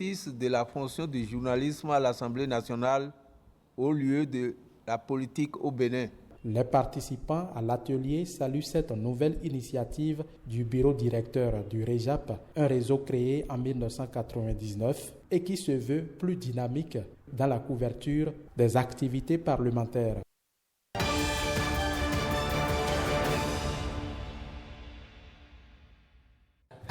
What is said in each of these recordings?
de la fonction du journalisme à l'Assemblée nationale au lieu de la politique au Bénin. Les participants à l'atelier saluent cette nouvelle initiative du bureau directeur du REJAP, un réseau créé en 1999 et qui se veut plus dynamique dans la couverture des activités parlementaires.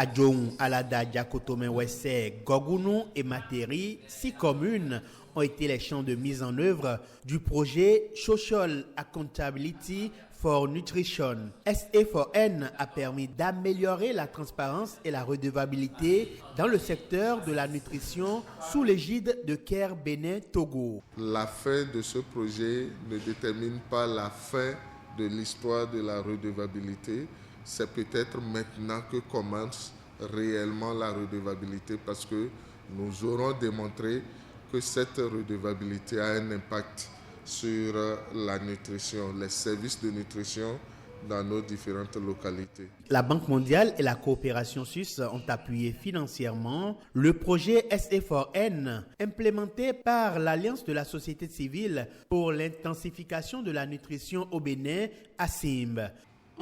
Adjong, Alada, Diakotome, Wesse, Gogounou et Materi, 6 communes ont été les champs de mise en œuvre du projet Social Accountability for Nutrition. SA4N a permis d'améliorer la transparence et la redevabilité dans le secteur de la nutrition sous l'égide de CARE Bénin Togo. La fin de ce projet ne détermine pas la fin de l'histoire de la redevabilité. C'est peut-être maintenant que commence réellement la redevabilité parce que nous aurons démontré que cette redevabilité a un impact sur la nutrition, les services de nutrition dans nos différentes localités. La Banque mondiale et la coopération suisse ont appuyé financièrement le projet SA4N implémenté par l'Alliance de la société civile pour l'intensification de la nutrition au Bénin, ASIMB.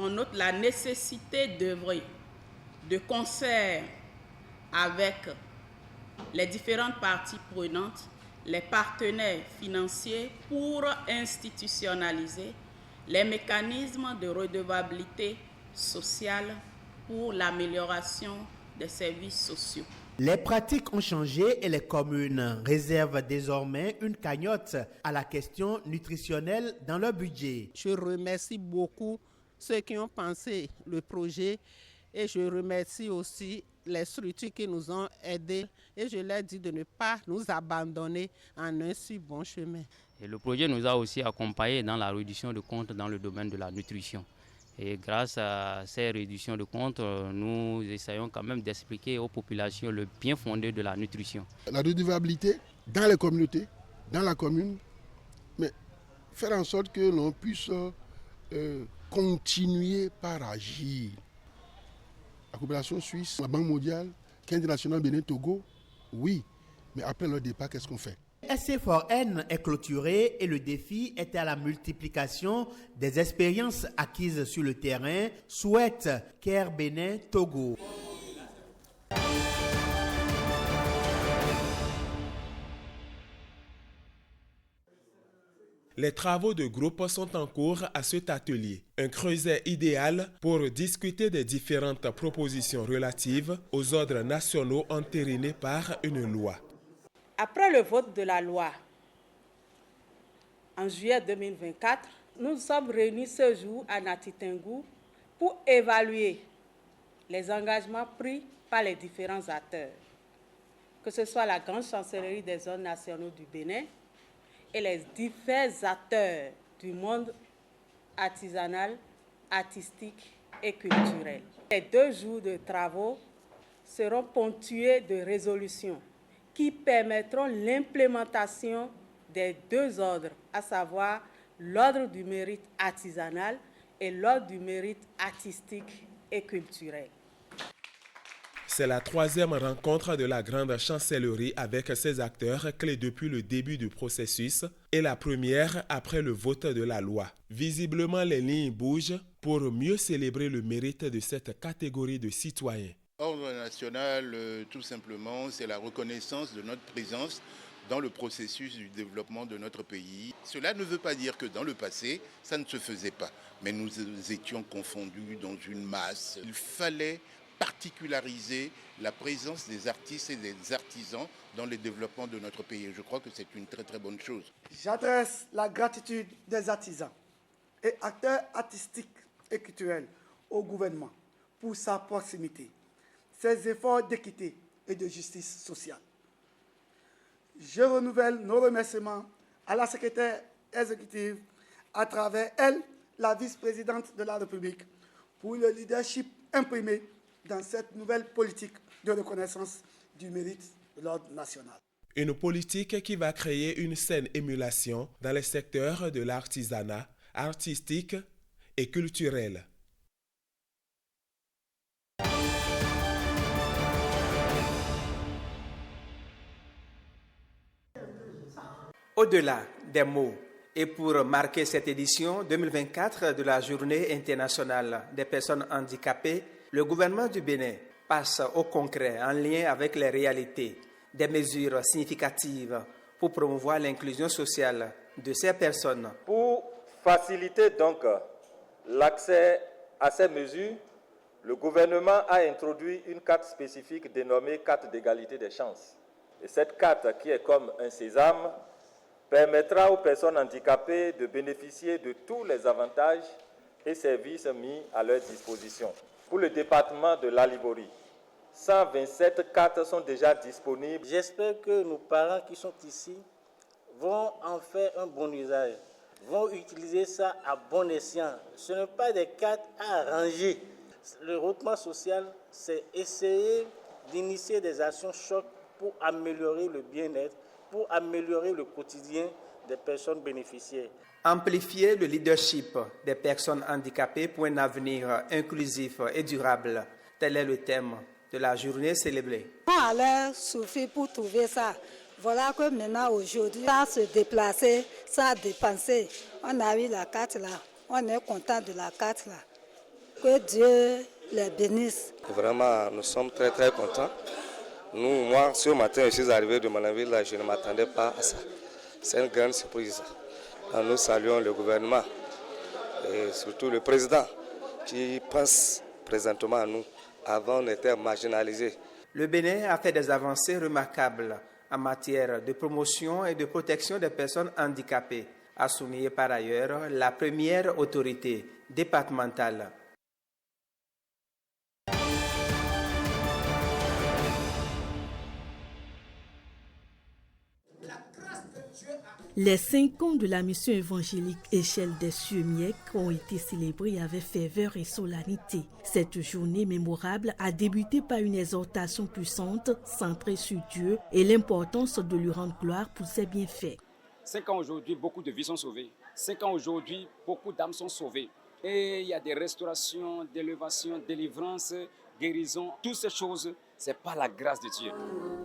On note la nécessité d'œuvrer de concert avec les différentes parties prenantes, les partenaires financiers pour institutionnaliser les mécanismes de redevabilité sociale pour l'amélioration des services sociaux. Les pratiques ont changé et les communes réservent désormais une cagnotte à la question nutritionnelle dans leur budget. Je remercie beaucoup ceux qui ont pensé le projet et je remercie aussi les structures qui nous ont aidés et je leur dis de ne pas nous abandonner en un si bon chemin. Et le projet nous a aussi accompagnés dans la réduction de comptes dans le domaine de la nutrition. Et grâce à ces réductions de comptes, nous essayons quand même d'expliquer aux populations le bien fondé de la nutrition. La redevabilité dans les communautés, dans la commune, mais faire en sorte que l'on puisse continuer par agir. La coopération suisse, la Banque mondiale, Caisse nationale Bénin Togo, oui, mais après leur départ, qu'est-ce qu'on fait? SA4N est clôturé et le défi est à la multiplication des expériences acquises sur le terrain, souhaite CARE Bénin Togo. Les travaux de groupe sont en cours à cet atelier. Un creuset idéal pour discuter des différentes propositions relatives aux ordres nationaux entérinés par une loi. Après le vote de la loi en juillet 2024, nous sommes réunis ce jour à Natitengou pour évaluer les engagements pris par les différents acteurs, que ce soit la grande chancellerie des ordres nationaux du Bénin, et les divers acteurs du monde artisanal, artistique et culturel. Les 2 jours de travaux seront ponctués de résolutions qui permettront l'implémentation des 2 ordres, à savoir l'ordre du mérite artisanal et l'ordre du mérite artistique et culturel. C'est la 3e rencontre de la Grande Chancellerie avec ses acteurs clés depuis le début du processus et la première après le vote de la loi. Visiblement, les lignes bougent pour mieux célébrer le mérite de cette catégorie de citoyens. Ordre national, tout simplement, c'est la reconnaissance de notre présence dans le processus du développement de notre pays. Cela ne veut pas dire que dans le passé, ça ne se faisait pas. Mais nous étions confondus dans une masse. Il fallait particulariser la présence des artistes et des artisans dans le développement de notre pays. Je crois que c'est une très très bonne chose. J'adresse la gratitude des artisans et acteurs artistiques et culturels au gouvernement pour sa proximité, ses efforts d'équité et de justice sociale. Je renouvelle nos remerciements à la secrétaire exécutive, à travers elle, la vice-présidente de la République, pour le leadership imprimé dans cette nouvelle politique de reconnaissance du mérite de l'ordre national. Une politique qui va créer une saine émulation dans les secteurs de l'artisanat, artistique et culturel. Au-delà des mots, et pour marquer cette édition 2024 de la Journée internationale des personnes handicapées, le gouvernement du Bénin passe au concret en lien avec les réalités, des mesures significatives pour promouvoir l'inclusion sociale de ces personnes. Pour faciliter donc l'accès à ces mesures, le gouvernement a introduit une carte spécifique dénommée carte d'égalité des chances. Et cette carte, qui est comme un sésame, permettra aux personnes handicapées de bénéficier de tous les avantages et services mis à leur disposition. Pour le département de l'Aliborie, 127 cartes sont déjà disponibles. J'espère que nos parents qui sont ici vont en faire un bon usage, vont utiliser ça à bon escient. Ce n'est pas des cartes à ranger. Le regroupement social, c'est essayer d'initier des actions chocs pour améliorer le bien-être, pour améliorer le quotidien des personnes bénéficiaires. Amplifier le leadership des personnes handicapées pour un avenir inclusif et durable. Tel est le thème de la journée célébrée. On allait souffrir pour trouver ça. Voilà que maintenant, aujourd'hui, sans se déplacer, sans dépenser, on a eu la carte là. On est content de la carte là. Que Dieu les bénisse. Vraiment, nous sommes très très contents. Moi, ce matin, je suis arrivé de Manaville, là, je ne m'attendais pas à ça. C'est une grande surprise. Nous saluons le gouvernement et surtout le président qui pense présentement à nous. Avant, on était marginalisés. Le Bénin a fait des avancées remarquables en matière de promotion et de protection des personnes handicapées, a souligné par ailleurs la première autorité départementale. Les 5 ans de la mission évangélique Échelle des cieux Miek ont été célébrés avec ferveur et solennité. Cette journée mémorable a débuté par une exhortation puissante centrée sur Dieu et l'importance de lui rendre gloire pour ses bienfaits. 5 ans aujourd'hui, beaucoup de vies sont sauvées. 5 ans aujourd'hui, beaucoup d'âmes sont sauvées. Et il y a des restaurations, d'élévation, délivrance, guérison. Toutes ces choses, c'est par la grâce de Dieu.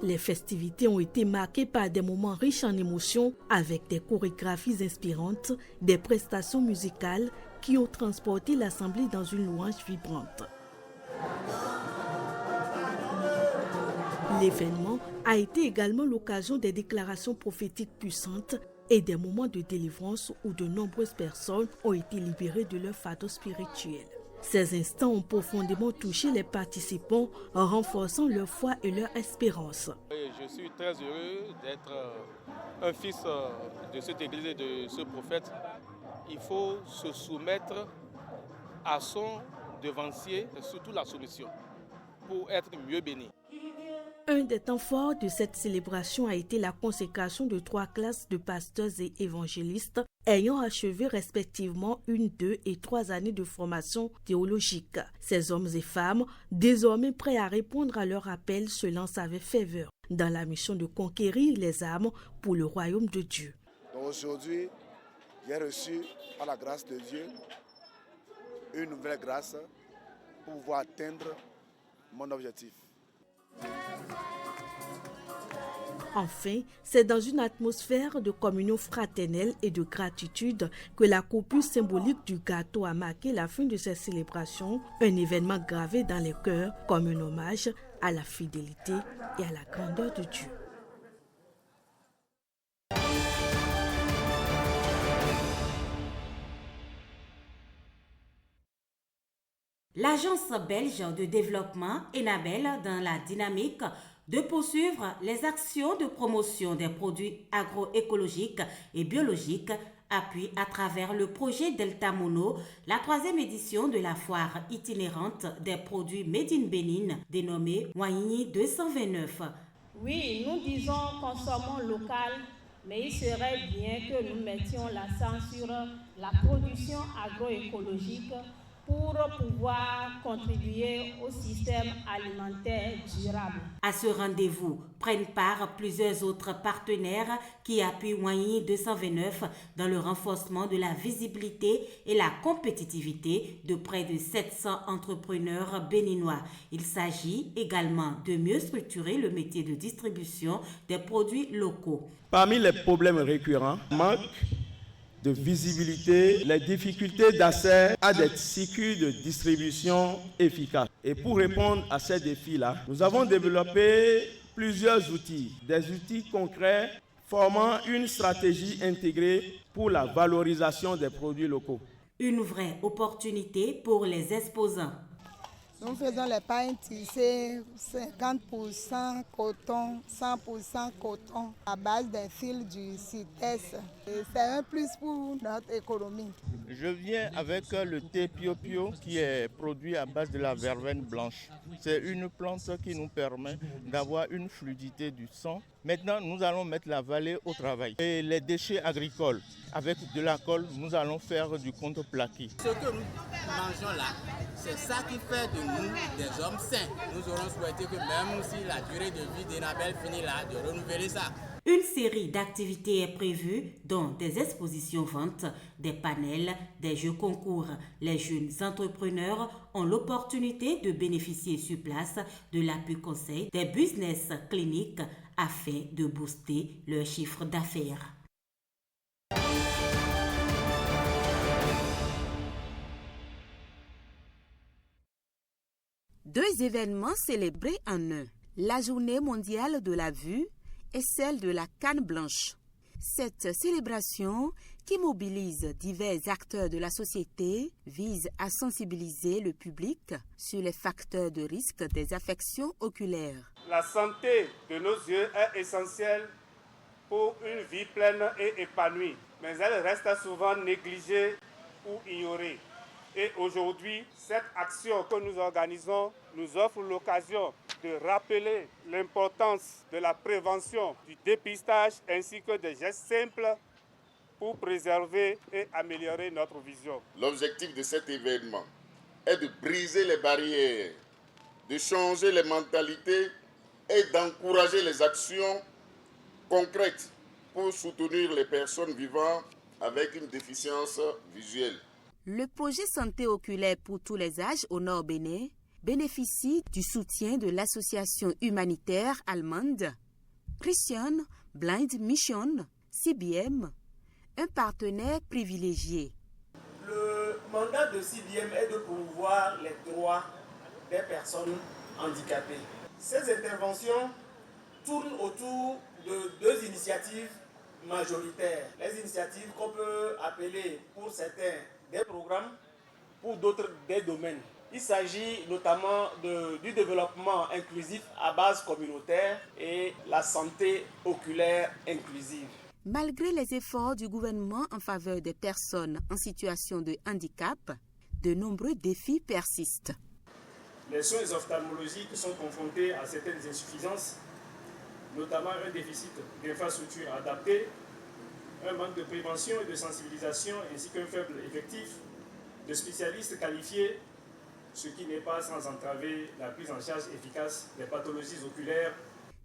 Les festivités ont été marquées par des moments riches en émotions, avec des chorégraphies inspirantes, des prestations musicales qui ont transporté l'assemblée dans une louange vibrante. L'événement a été également l'occasion des déclarations prophétiques puissantes et des moments de délivrance où de nombreuses personnes ont été libérées de leur fardeau spirituel. Ces instants ont profondément touché les participants en renforçant leur foi et leur espérance. Je suis très heureux d'être un fils de cette église et de ce prophète. Il faut se soumettre à son devancier, et surtout la soumission, pour être mieux béni. Un des temps forts de cette célébration a été la consécration de 3 classes de pasteurs et évangélistes ayant achevé respectivement 1, 2 et 3 années de formation théologique. Ces hommes et femmes, désormais prêts à répondre à leur appel, se lancent avec ferveur dans la mission de conquérir les âmes pour le royaume de Dieu. Donc aujourd'hui, j'ai reçu par la grâce de Dieu une nouvelle grâce pour pouvoir atteindre mon objectif. Enfin, c'est dans une atmosphère de communion fraternelle et de gratitude que la coupure symbolique du gâteau a marqué la fin de cette célébration, un événement gravé dans les cœurs comme un hommage à la fidélité et à la grandeur de Dieu. L'agence belge de développement Enabel dans la dynamique de poursuivre les actions de promotion des produits agroécologiques et biologiques appuie à travers le projet Delta Mono la 3e édition de la foire itinérante des produits Made in Bénin dénommée Wanyini 229. Oui, nous disons consommons local, mais il serait bien que nous mettions l'accent sur la production agroécologique pour pouvoir contribuer au système alimentaire durable. À ce rendez-vous prennent part plusieurs autres partenaires qui appuient Moigny 229 dans le renforcement de la visibilité et la compétitivité de près de 700 entrepreneurs béninois. Il s'agit également de mieux structurer le métier de distribution des produits locaux. Parmi les problèmes récurrents, manque de visibilité, les difficultés d'accès à des circuits de distribution efficaces. Et pour répondre à ces défis-là, nous avons développé plusieurs outils, des outils concrets formant une stratégie intégrée pour la valorisation des produits locaux. Une vraie opportunité pour les exposants. Nous faisons les pains tissés 50% coton, 100% coton à base des fils du CITES. C'est un plus pour notre économie. Je viens avec le thé Pio Pio qui est produit à base de la verveine blanche. C'est une plante qui nous permet d'avoir une fluidité du sang. Maintenant, nous allons mettre la vallée au travail. Et les déchets agricoles, avec de la colle, nous allons faire du contreplaqué. Ce que nous mangeons là, c'est ça qui fait de nous des hommes sains. Nous aurons souhaité que même si la durée de vie d'Enabel finit là, de renouveler ça. Une série d'activités est prévue, dont des expositions ventes, des panels, des jeux concours. Les jeunes entrepreneurs ont l'opportunité de bénéficier sur place de l'appui conseil des business cliniques afin de booster leur chiffre d'affaires. Deux événements célébrés en un. La Journée mondiale de la vue et celle de la canne blanche. Cette célébration, qui mobilise divers acteurs de la société, vise à sensibiliser le public sur les facteurs de risque des affections oculaires. La santé de nos yeux est essentielle pour une vie pleine et épanouie, mais elle reste souvent négligée ou ignorée. Et aujourd'hui, cette action que nous organisons nous offre l'occasion de rappeler l'importance de la prévention, du dépistage ainsi que des gestes simples pour préserver et améliorer notre vision. L'objectif de cet événement est de briser les barrières, de changer les mentalités et d'encourager les actions concrètes pour soutenir les personnes vivant avec une déficience visuelle. Le projet Santé oculaire pour tous les âges au Nord Bénin bénéficie du soutien de l'association humanitaire allemande Christian Blind Mission, CBM, un partenaire privilégié. Le mandat de CBM est de promouvoir les droits des personnes handicapées. Ces interventions tournent autour de deux initiatives majoritaires. Les initiatives qu'on peut appeler pour certains des programmes, pour d'autres des domaines. Il s'agit notamment du développement inclusif à base communautaire et la santé oculaire inclusive. Malgré les efforts du gouvernement en faveur des personnes en situation de handicap, de nombreux défis persistent. Les soins ophtalmologiques sont confrontés à certaines insuffisances, notamment un déficit d'infrastructures adaptées, un manque de prévention et de sensibilisation ainsi qu'un faible effectif de spécialistes qualifiés, ce qui n'est pas sans entraver la prise en charge efficace des pathologies oculaires.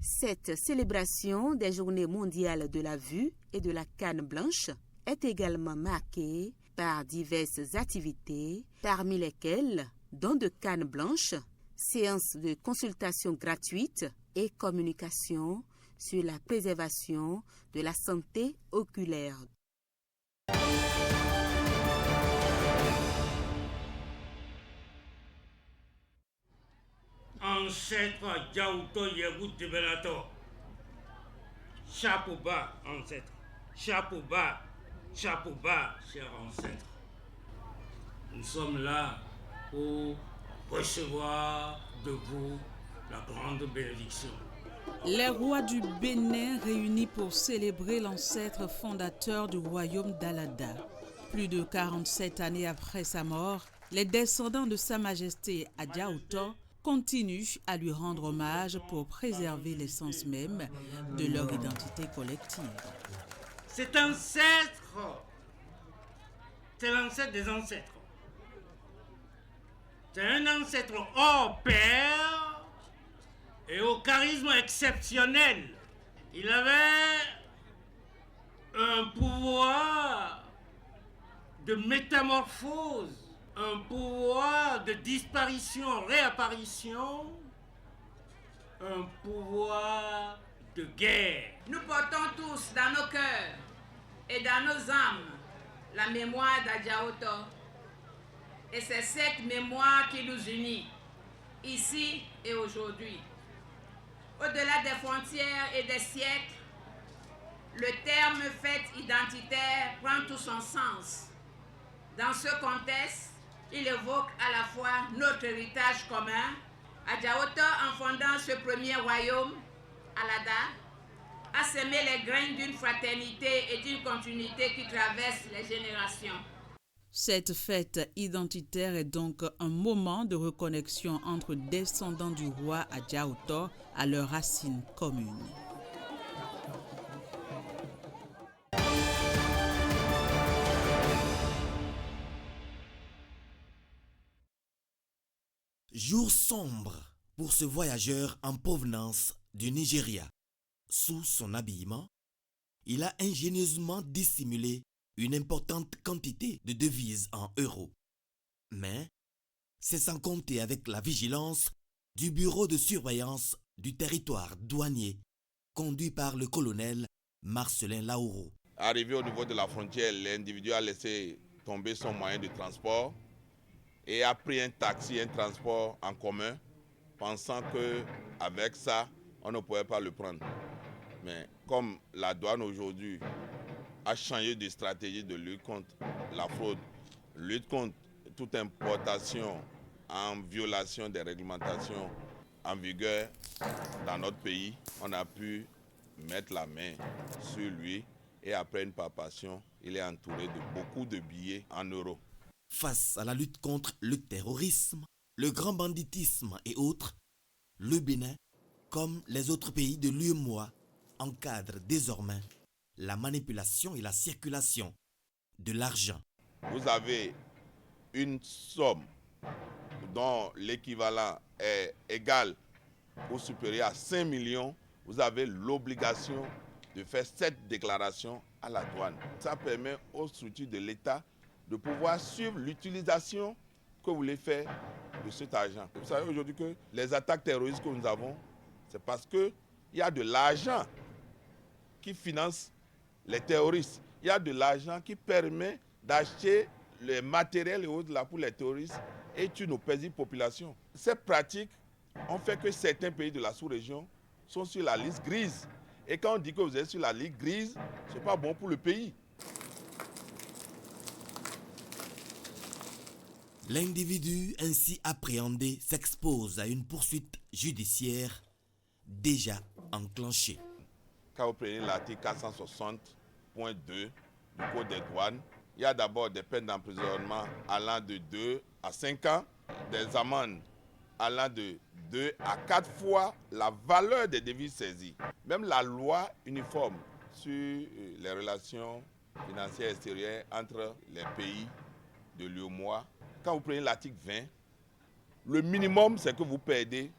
Cette célébration des Journées mondiales de la vue et de la canne blanche est également marquée par diverses activités, parmi lesquelles don de canne blanche, séances de consultation gratuites et communication sur la préservation de la santé oculaire. Ancêtre Diaouto Yegou Tibelato. Chapeau bas, ancêtre. Chapeau bas, cher ancêtre. Nous sommes là pour recevoir de vous la grande bénédiction. Les rois du Bénin réunis pour célébrer l'ancêtre fondateur du royaume d'Alada. Plus de 47 années après sa mort, les descendants de Sa Majesté Adjaouto continuent à lui rendre hommage pour préserver l'essence même de leur identité collective. Cet ancêtre, c'est l'ancêtre des ancêtres. C'est un ancêtre hors pair et au charisme exceptionnel. Il avait un pouvoir de métamorphose, un pouvoir de disparition, réapparition, un pouvoir de guerre. Nous portons tous dans nos cœurs et dans nos âmes la mémoire d'Adjaoto. Et c'est cette mémoire qui nous unit, ici et aujourd'hui. Au-delà des frontières et des siècles, le terme fête identitaire prend tout son sens. Dans ce contexte, il évoque à la fois notre héritage commun, Adjaoto, en fondant ce premier royaume, Alada, a semé les graines d'une fraternité et d'une continuité qui traverse les générations. Cette fête identitaire est donc un moment de reconnexion entre descendants du roi Adjaoto à leurs racines communes. Jour sombre pour ce voyageur en provenance du Nigeria. Sous son habillement, il a ingénieusement dissimulé une importante quantité de devises en euros. Mais c'est sans compter avec la vigilance du bureau de surveillance du territoire douanier, conduit par le colonel Marcelin Laourou. Arrivé au niveau de la frontière, l'individu a laissé tomber son moyen de transport et a pris un taxi, un transport en commun, pensant qu'avec ça, on ne pouvait pas le prendre. Mais comme la douane aujourd'hui a changé de stratégie de lutte contre la fraude, lutte contre toute importation en violation des réglementations en vigueur dans notre pays, on a pu mettre la main sur lui et après une palpation, il est entouré de beaucoup de billets en euros. Face à la lutte contre le terrorisme, le grand banditisme et autres, le Bénin, comme les autres pays de l'UEMOA, encadre désormais la manipulation et la circulation de l'argent. Vous avez une somme dont l'équivalent est égal ou supérieur à 5 millions, vous avez l'obligation de faire cette déclaration à la douane. Ça permet aux structures de l'État de pouvoir suivre l'utilisation que vous voulez faire de cet argent. Vous savez aujourd'hui que les attaques terroristes que nous avons, c'est parce qu'il y a de l'argent qui finance les terroristes. Il y a de l'argent qui permet d'acheter le matériel et autres là pour les terroristes et tuer nos paisibles populations. Ces pratiques ont fait que certains pays de la sous-région sont sur la liste grise. Et quand on dit que vous êtes sur la liste grise, ce n'est pas bon pour le pays. L'individu ainsi appréhendé s'expose à une poursuite judiciaire déjà enclenchée. Quand vous prenez l'article 460.2 du Code des douanes, il y a d'abord des peines d'emprisonnement allant de 2 à 5 ans, des amendes allant de 2 à 4 fois la valeur des devises saisies. Même la loi uniforme sur les relations financières extérieures entre les pays de l'UEMOA, quand vous prenez l'article 20, le minimum c'est que vous perdez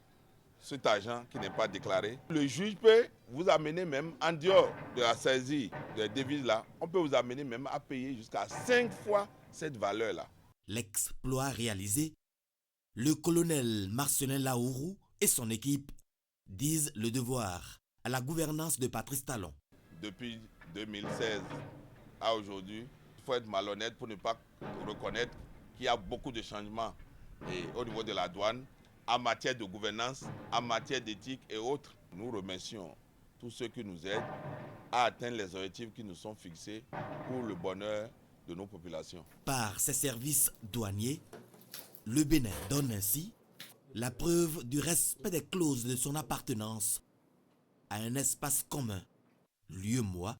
cet argent qui n'est pas déclaré. Le juge peut vous amener même en dehors de la saisie des devises-là, on peut vous amener même à payer jusqu'à 5 fois cette valeur-là. L'exploit réalisé, le colonel Marcelin Laourou et son équipe disent le devoir à la gouvernance de Patrice Talon. Depuis 2016 à aujourd'hui, il faut être malhonnête pour ne pas reconnaître qu'il y a beaucoup de changements au niveau de la douane, en matière de gouvernance, en matière d'éthique et autres. Nous remercions tous ceux qui nous aident à atteindre les objectifs qui nous sont fixés pour le bonheur de nos populations. Par ses services douaniers, le Bénin donne ainsi la preuve du respect des clauses de son appartenance à un espace commun, l'UEMOA,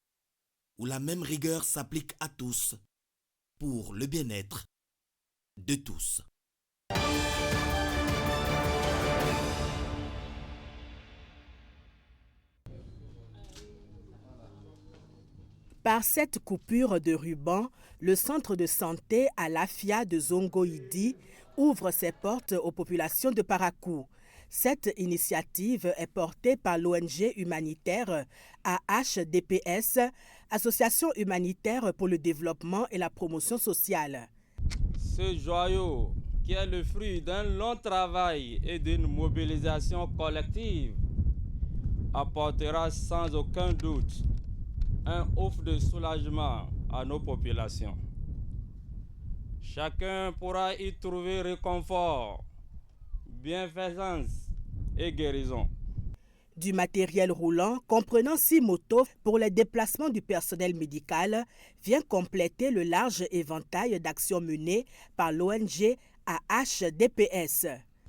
où la même rigueur s'applique à tous pour le bien-être de tous. Par cette coupure de ruban, le centre de santé à l'Afia de Zongoïdi, ouvre ses portes aux populations de Parakou. Cette initiative est portée par l'ONG humanitaire AHDPS, Association humanitaire pour le développement et la promotion sociale. Ce joyau, qui est le fruit d'un long travail et d'une mobilisation collective, apportera sans aucun doute un ouf de soulagement à nos populations. Chacun pourra y trouver réconfort, bienfaisance et guérison. Du matériel roulant comprenant 6 motos pour les déplacements du personnel médical vient compléter le large éventail d'actions menées par l'ONG AHDPS.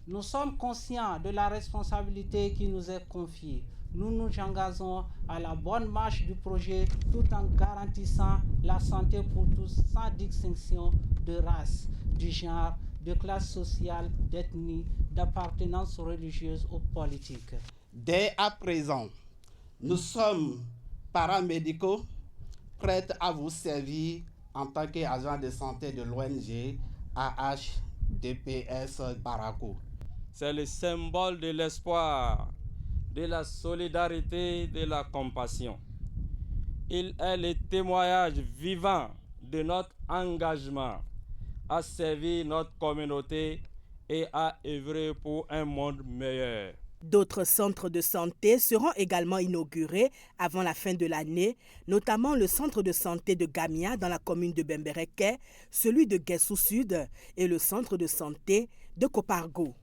Nous sommes conscients de la responsabilité qui nous est confiée. Nous nous engageons à la bonne marche du projet tout en garantissant la santé pour tous sans distinction de race, du genre, de classe sociale, d'ethnie, d'appartenance religieuse ou politique. Dès à présent, nous sommes paramédicaux prêts à vous servir en tant qu'agents de santé de l'ONG AHDPS Parakou. C'est le symbole de l'espoir, de la solidarité, de la compassion. Il est le témoignage vivant de notre engagement à servir notre communauté et à œuvrer pour un monde meilleur. D'autres centres de santé seront également inaugurés avant la fin de l'année, notamment le centre de santé de Gamia dans la commune de Bembereke, celui de Guessou Sud et le centre de santé de Kopargo.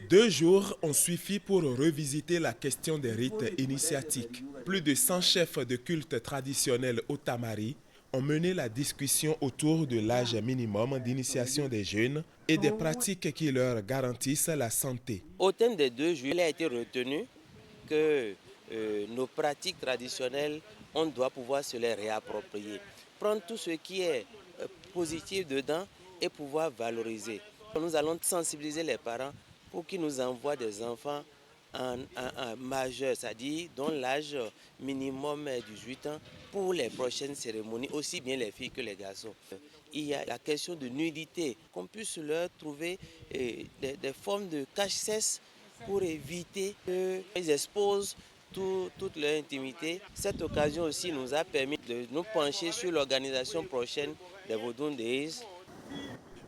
Deux jours ont suffi pour revisiter la question des rites initiatiques. Plus de 100 chefs de culte traditionnels au Tamari ont mené la discussion autour de l'âge minimum d'initiation des jeunes et des pratiques qui leur garantissent la santé. Au terme des 2 jours, il a été retenu que nos pratiques traditionnelles, on doit pouvoir se les réapproprier. Prendre tout ce qui est positif dedans et pouvoir valoriser. Nous allons sensibiliser les parents pour qu'ils nous envoient des enfants en majeurs, c'est-à-dire dont l'âge minimum est 18 ans, pour les prochaines cérémonies, aussi bien les filles que les garçons. Il y a la question de nudité, qu'on puisse leur trouver des formes de cache-cesse pour éviter qu'ils exposent toute leur intimité. Cette occasion aussi nous a permis de nous pencher sur l'organisation prochaine des Vodun Days.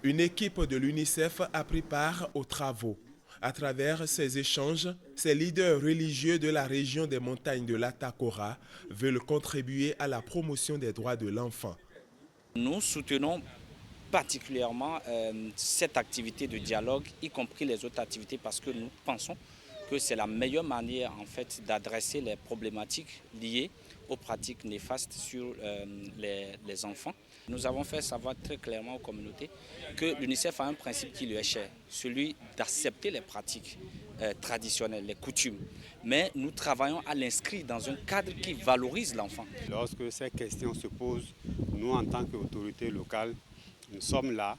Une équipe de l'UNICEF a pris part aux travaux. À travers ces échanges, ces leaders religieux de la région des montagnes de l'Atakora veulent contribuer à la promotion des droits de l'enfant. Nous soutenons particulièrement cette activité de dialogue, y compris les autres activités, parce que nous pensons que c'est la meilleure manière en fait d'adresser les problématiques liées aux pratiques néfastes sur les enfants. Nous avons fait savoir très clairement aux communautés que l'UNICEF a un principe qui lui est cher, celui d'accepter les pratiques traditionnelles, les coutumes. Mais nous travaillons à l'inscrire dans un cadre qui valorise l'enfant. Lorsque ces questions se posent, nous en tant qu'autorité locale, nous sommes là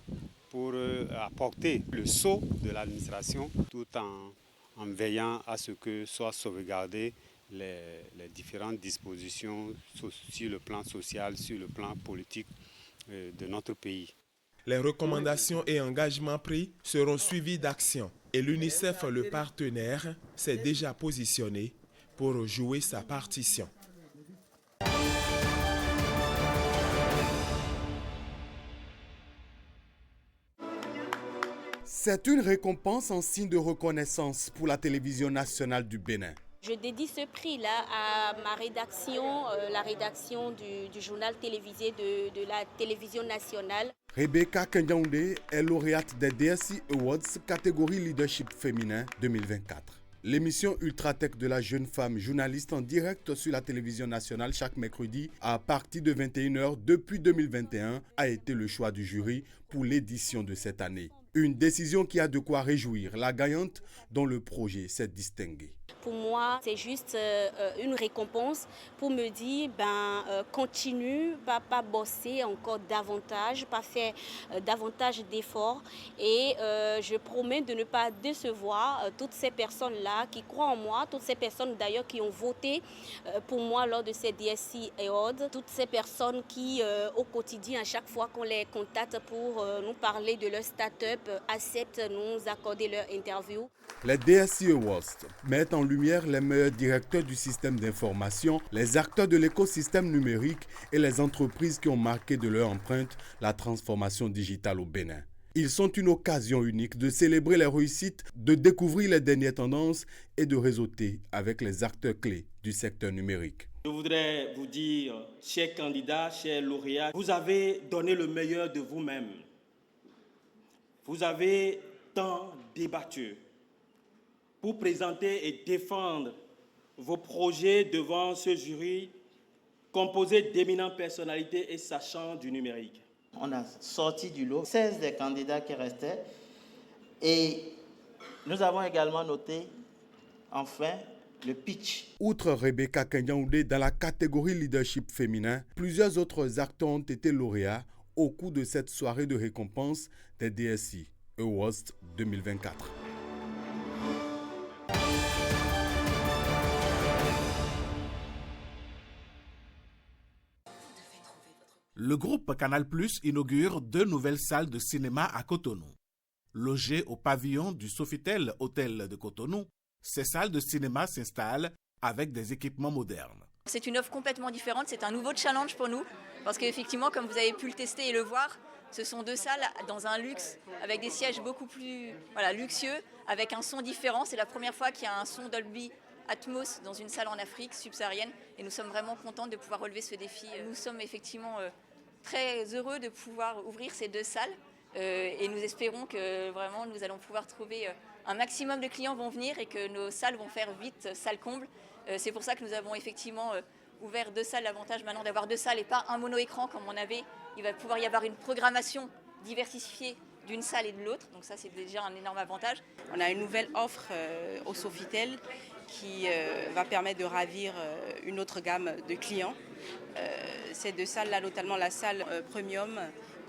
pour apporter le sceau de l'administration tout en veillant à ce que soient sauvegardées les différentes dispositions sur le plan social, sur le plan politique de notre pays. Les recommandations et engagements pris seront suivis d'actions et l'UNICEF, le partenaire, s'est déjà positionné pour jouer sa partition. C'est une récompense en signe de reconnaissance pour la télévision nationale du Bénin. Je dédie ce prix-là à ma rédaction, la rédaction du journal télévisé de la télévision nationale. Rebecca Kenyaoundé est lauréate des DSI Awards catégorie leadership féminin 2024. L'émission Ultratech de la jeune femme journaliste en direct sur la télévision nationale chaque mercredi à partir de 21h depuis 2021 a été le choix du jury pour l'édition de cette année. Une décision qui a de quoi réjouir la gagnante dont le projet s'est distingué. Pour moi, c'est juste une récompense pour me dire, continue, pas bosser encore davantage, pas faire davantage d'efforts. Et je promets de ne pas décevoir toutes ces personnes-là qui croient en moi, toutes ces personnes d'ailleurs qui ont voté pour moi lors de ces DSC Awards, toutes ces personnes qui, au quotidien, à chaque fois qu'on les contacte pour nous parler de leur start-up, acceptent de nous accorder leur interview. Les DSC Awards mettent en lumière les meilleurs directeurs du système d'information, les acteurs de l'écosystème numérique et les entreprises qui ont marqué de leur empreinte la transformation digitale au Bénin. Ils sont une occasion unique de célébrer les réussites, de découvrir les dernières tendances et de réseauter avec les acteurs clés du secteur numérique. Je voudrais vous dire, chers candidats, chers lauréats, vous avez donné le meilleur de vous-même. Vous avez tant débattu pour présenter et défendre vos projets devant ce jury composé d'éminentes personnalités et sachants du numérique. On a sorti du lot 16 des candidats qui restaient et nous avons également noté, enfin, le pitch. Outre Rebecca Kenyaoundé dans la catégorie leadership féminin, plusieurs autres acteurs ont été lauréats au cours de cette soirée de récompense des DSC Awards 2024. Le groupe Canal+ inaugure 2 nouvelles salles de cinéma à Cotonou. Logées au pavillon du Sofitel Hôtel de Cotonou, ces salles de cinéma s'installent avec des équipements modernes. C'est une offre complètement différente, c'est un nouveau challenge pour nous, parce qu'effectivement, comme vous avez pu le tester et le voir, ce sont 2 salles dans un luxe, avec des sièges beaucoup plus luxueux, avec un son différent. C'est la première fois qu'il y a un son Dolby Atmos dans une salle en Afrique subsaharienne, et nous sommes vraiment contents de pouvoir relever ce défi. Nous sommes effectivement très heureux de pouvoir ouvrir ces 2 salles, et nous espérons que vraiment nous allons pouvoir trouver un maximum de clients vont venir et que nos salles vont faire vite salle comble. C'est pour ça que nous avons effectivement ouvert 2 salles. L'avantage maintenant d'avoir 2 salles et pas un mono-écran comme on avait. Il va pouvoir y avoir une programmation diversifiée d'une salle et de l'autre. Donc ça, c'est déjà un énorme avantage. On a une nouvelle offre au Sofitel qui va permettre de ravir une autre gamme de clients. Ces 2 salles-là, notamment la salle Premium,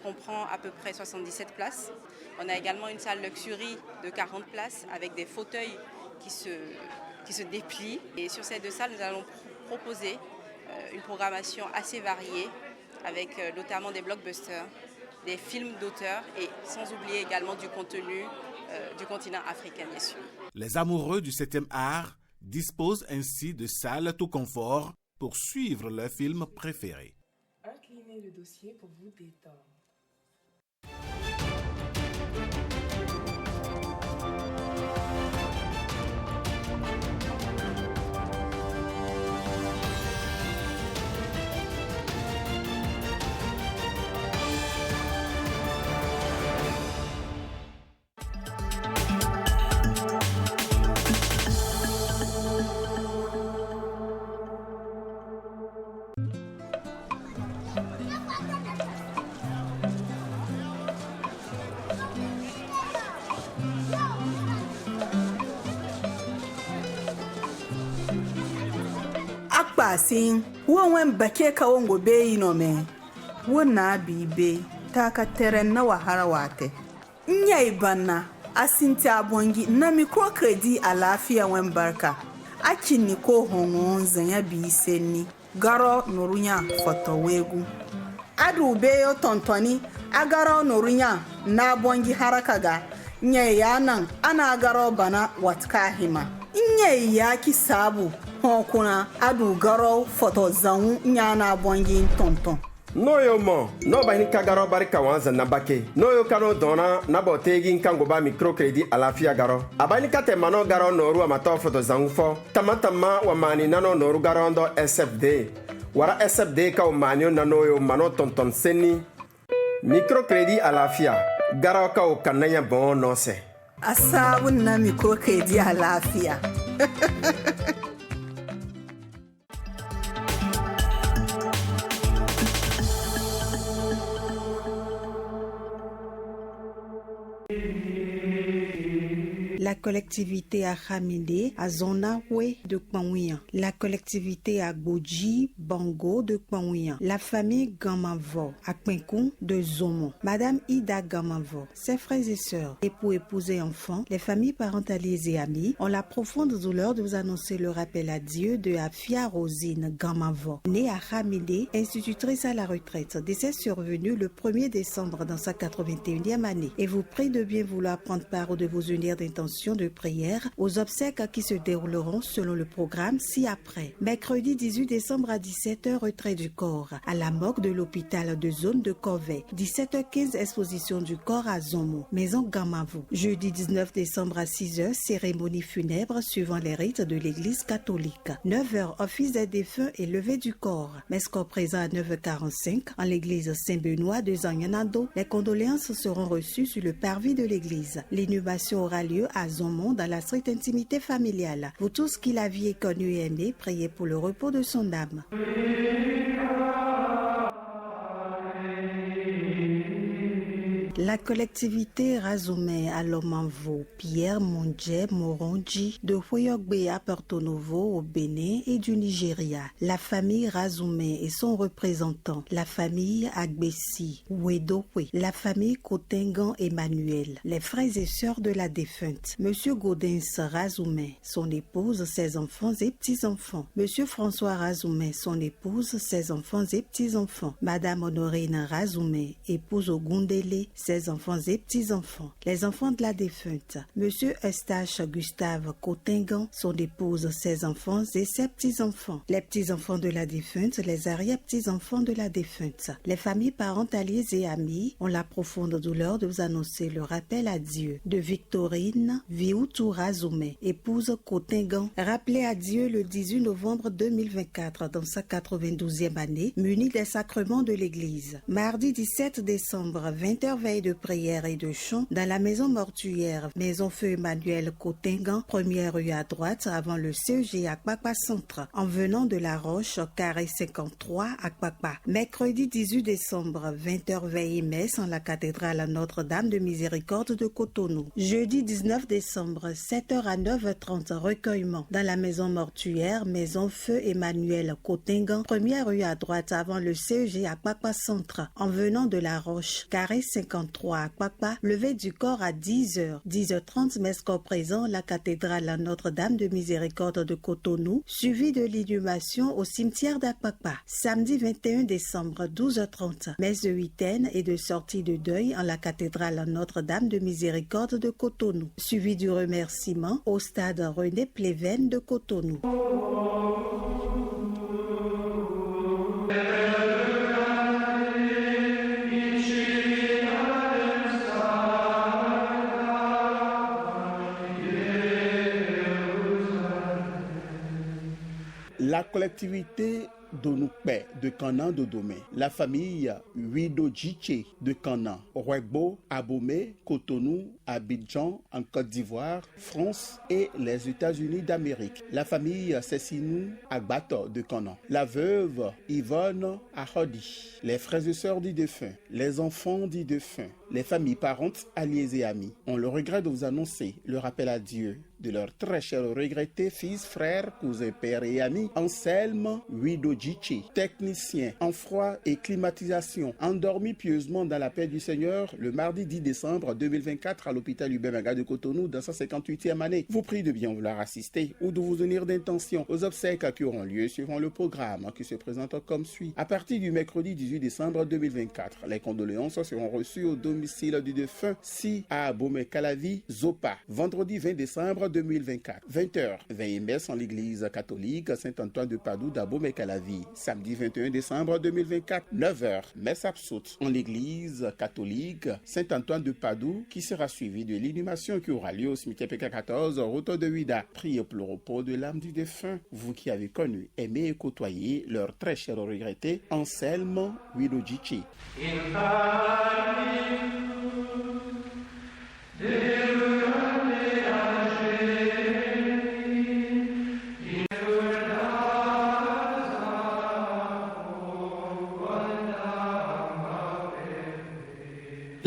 comprend à peu près 77 places. On a également une salle Luxury de 40 places avec des fauteuils qui se déplient. Et sur ces 2 salles, nous allons proposer une programmation assez variée avec notamment des blockbusters, des films d'auteur et sans oublier également du contenu du continent africain, bien sûr. Les amoureux du 7e art disposent ainsi de salles tout confort pour suivre leurs films préférés. Inclinez le dossier pour vous détendre. Akpasin won bake ka wongo be no me wona bibe taka teren na wahara wate nyai banna asinti abongi na microcredit alafia wen barka akini ko hongon zanya bi senni garo norunya foto wegu adu be yo tontoni agaro norunya na bongi haraka ga nyai yanan ana garo bana watka hima nyai yaki sabu kuna adu garo foto zangu nyana bongi tonton no yo mo no ba ni kagaro barika wanza na bake no yo kano dona na botegi nkango ba microcredit alafia garo abani kate mano garo noru amato foto zangu fo tamatama wa mani nano noru garo ndo SFD wara SFD ka o manio nano yo mano tonton seni microcredit alafia garo ka o kananya bon no se asabu na microcredit alafia la collectivité à Khaminde, à Zonawe de Kpanouian, la collectivité à Goji, Bango de Kpanouian, la famille Gamavo à Kpenkoun de Zomo, Madame Ida Gamavo, ses frères et sœurs, époux, épouses et enfants, les familles parentalisées et amis, ont la profonde douleur de vous annoncer le rappel à Dieu de Afia Rosine Gamavo, née à Khaminde, institutrice à la retraite, décès survenu le 1er décembre dans sa 81e année, et vous prie de bien vouloir prendre part ou de vous unir d'intention de prière aux obsèques qui se dérouleront selon le programme ci-après. Mercredi 18 décembre à 17h, retrait du corps à la morgue de l'hôpital de zone de Corvée. 17h15, exposition du corps à Zomo, maison Gamavo. Jeudi 19 décembre à 6h, cérémonie funèbre suivant les rites de l'église catholique. 9h, office des défunts et levée du corps. Mescor présent à 9h45 en l'église Saint-Benoît de Zanyanado. Les condoléances seront reçues sur le parvis de l'église. L'inhumation aura lieu à Zomon dans la stricte intimité familiale. Vous tous qui l'aviez connu et aimé, priez pour le repos de son âme. La collectivité Razumé à Lomanvo, Pierre Mondje Moronji de Hoyogbe à Porto Novo au Bénin et du Nigeria. La famille Razumé et son représentant, la famille Agbessi, Wedowe, la famille Kotengan Emmanuel, les frères et sœurs de la défunte, Monsieur Gaudens Razumé, son épouse, ses enfants et petits-enfants, Monsieur François Razumé, son épouse, ses enfants et petits-enfants, Madame Honorine Razumé, épouse Ogundele, ses enfants et petits-enfants, les enfants de la défunte, Monsieur Eustache Gustave Kotengan, son épouse, ses enfants et ses petits-enfants, les petits-enfants de la défunte, les arrière-petits-enfants de la défunte, les familles parentalières et amis ont la profonde douleur de vous annoncer le rappel à Dieu de Victorine Vioutou Razumé, épouse Kotengan, rappelée à Dieu le 18 novembre 2024 dans sa 92e année, munie des sacrements de l'Église. Mardi 17 décembre, 20h, veille de prière et de chant dans la maison mortuaire Maison Feu Emmanuel Kotengan, première rue à droite avant le CEG à Kpakpa Centre, en venant de la Roche, carré 53 à Kpakpa. Mercredi 18 décembre, 20h, veille et messe en la cathédrale Notre-Dame de Miséricorde de Cotonou. Jeudi 19 décembre, 7h à 9h30, recueillement dans la maison mortuaire Maison Feu Emmanuel Kotengan, première rue à droite avant le CEG à Kpakpa Centre, en venant de la Roche, carré 53 à Kpakpa, levé du corps à 10h. 10h30, mescor présent, la cathédrale Notre-Dame de Miséricorde de Cotonou, suivi de l'inhumation au cimetière d'Akpakpa. Samedi 21 décembre, 12h30, messe de huitaine et de sortie de deuil en la cathédrale Notre-Dame de Miséricorde de Cotonou, suivi du remerciement au stade René Pleven de Cotonou. La collectivité d'Onukpe de Kanan Dodome, la famille Widojiche de Kanan, Ouegbo, Abomey, Cotonou, Abidjan, en Côte d'Ivoire, France et les États-Unis d'Amérique, la famille Sessinou Agbato de Kanan, la veuve Yvonne Ahodi, les frères et sœurs du défunt, les enfants du défunt, les familles, parentes, alliés et amis ont le regret de vous annoncer le rappel à Dieu de leur très cher regretté fils, frère, cousin, père et ami, Anselme Widojiche, technicien en froid et climatisation, endormi pieusement dans la paix du Seigneur le mardi 10 décembre 2024 à l'hôpital Ubemanga de Cotonou dans sa 58e année. Vous prie de bien vouloir assister ou de vous unir d'intention aux obsèques qui auront lieu suivant le programme qui se présente comme suit. À partir du mercredi 18 décembre 2024, les condoléances seront reçues au domicile du défunt si à Abomey-Calavi, Zopa. Vendredi 20 décembre 2024, 20h, veille messe en l'église catholique Saint-Antoine de Padoue d'Abomey-Calavi. Samedi 21 décembre 2024, 9h, messe absoute en l'église catholique Saint-Antoine de Padoue qui sera suivie de l'inhumation qui aura lieu au cimetière PK14, route de Huida. Priez pour le repos de l'âme du défunt, vous qui avez connu, aimé et côtoyé leur très cher regretté Anselme Widojiche.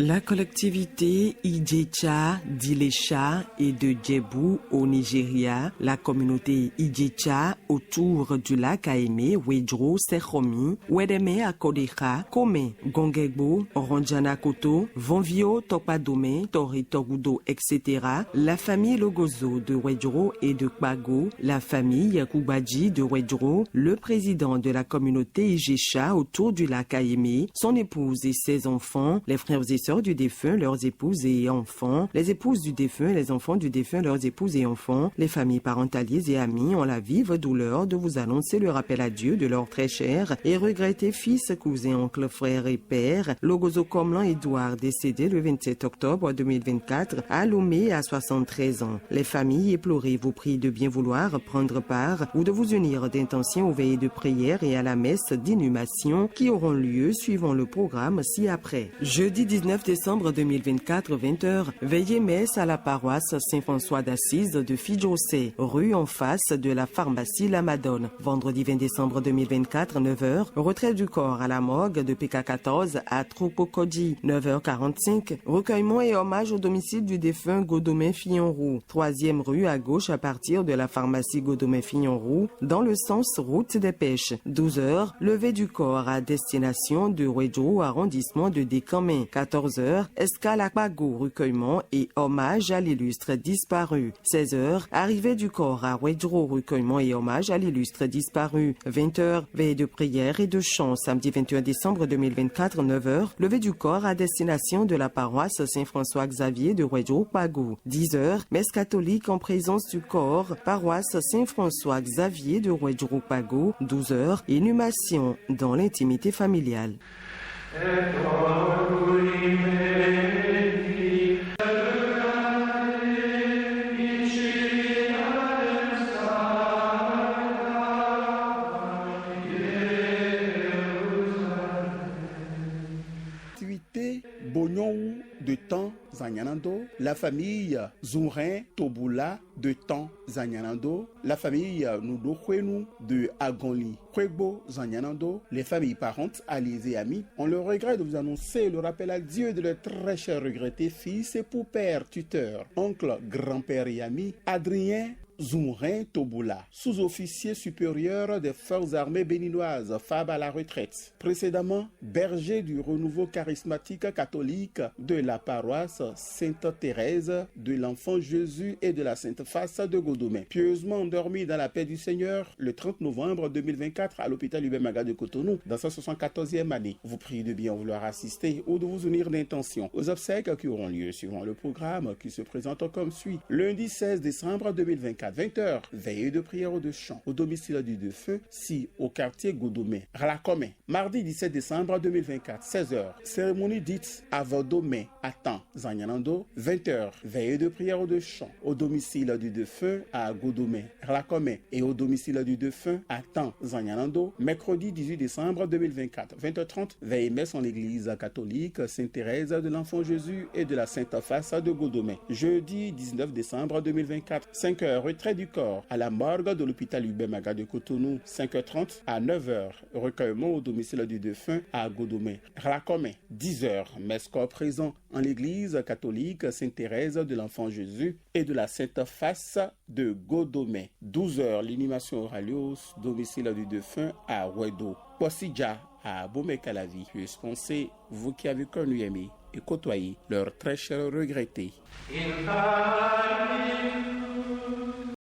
La collectivité Idjecha d'Ilesha et de Djebou au Nigeria, la communauté Idjecha autour du lac Aeme, Wedro, Sechomi, Wedeme Akodecha, Kome, Gongegbo, Ronjana Koto, Vonvio, Topadome, Tori Togudo, etc. La famille Logozo de Wedro et de Kpago, la famille Kubadji de Wedro, le président de la communauté Idjecha autour du lac Aeme, son épouse et ses enfants, les frères et sœurs du défunt, leurs épouses et enfants, les épouses du défunt, les enfants du défunt, leurs épouses et enfants, les familles parentalières et amis ont la vive douleur de vous annoncer le rappel à Dieu de leurs très chers et regrettés fils, cousins, oncles, frères et pères, Logozo Komlan Edouard, décédé le 27 octobre 2024 à Lomé à 73 ans. Les familles éplorées vous prient de bien vouloir prendre part ou de vous unir d'intention aux veillées de prière et à la messe d'inhumation qui auront lieu suivant le programme ci-après. Jeudi 19 décembre 2024, 20h, veillée messe à la paroisse Saint-François d'Assise de Fidjosé, rue en face de la pharmacie La Madone. Vendredi 20 décembre 2024, 9h, retrait du corps à la morgue de PK14 à Tropokodji. 9h45, recueillement et hommage au domicile du défunt Godomé Fillon-Roux. 3e rue à gauche à partir de la pharmacie Godomé Fillon-Roux, dans le sens route des Pêches. 12h, levée du corps à destination de Wedro, arrondissement de Décamé. 14h, escale à Kpago, recueillement et hommage à l'illustre disparu. 16h, arrivée du corps à Wedro, recueillement et hommage à l'illustre disparu. 20h, veille de prière et de chant. Samedi 21 décembre 2024, 9h, levée du corps à destination de la paroisse Saint-François-Xavier de Wedro, Kpago. 10h, messe catholique en présence du corps, paroisse Saint-François-Xavier de Wedro, Kpago. 12h, inhumation dans l'intimité familiale. Bognon de Temps Zanyanando, la famille Zourin Toboula de Temps Zanyanando, la famille Nudokwenu de Agonli Kwegbo Zanyanando, les familles parentes, alliés et amis, ont le regret de vous annoncer le rappel à Dieu de leur très cher regretté fils, époux, père, tuteur, oncle, grand-père et ami, Adrien Zourin Toboula, sous-officier supérieur des forces armées béninoises, FAB à la retraite. Précédemment, berger du renouveau charismatique catholique de la paroisse Sainte-Thérèse de l'Enfant Jésus et de la Sainte Face de Godomé. Pieusement endormi dans la paix du Seigneur le 30 novembre 2024 à l'hôpital Hubert Maga de Cotonou, dans sa 74e année. Vous prie de bien vouloir assister ou de vous unir d'intention aux obsèques qui auront lieu suivant le programme qui se présente comme suit. Lundi 16 décembre 2024. 20h, veillée de prière ou de chant au domicile du défunt, si au quartier Godomé, Ralakome. Mardi 17 décembre 2024, 16h, cérémonie dite à Vodomé, à Temps, Zanyanando. 20h, veillée de prière ou de chant au domicile du défunt à Godomé, Ralakome et au domicile du défunt à Temps, Zanyanando. Mercredi 18 décembre 2024, 20h30, veillée messe en l'église catholique Sainte-Thérèse de l'Enfant Jésus et de la Sainte Face de Godomé. Jeudi 19 décembre 2024, 5h, retrait du corps à la morgue de l'hôpital Hubert Maga de Cotonou. 5h30 à 9h, recueillement au domicile du défunt à Godomé, Ralakome. 10h, messe corps présent en l'église catholique Sainte-Thérèse de l'Enfant Jésus et de la Sainte Face de Godomé. 12h, l'inhumation Oralios, domicile du défunt à Wedo. Possidja à Bomé-Calavi. Puisse penser, vous qui avez connu, aimé et côtoyé leur très cher regretté.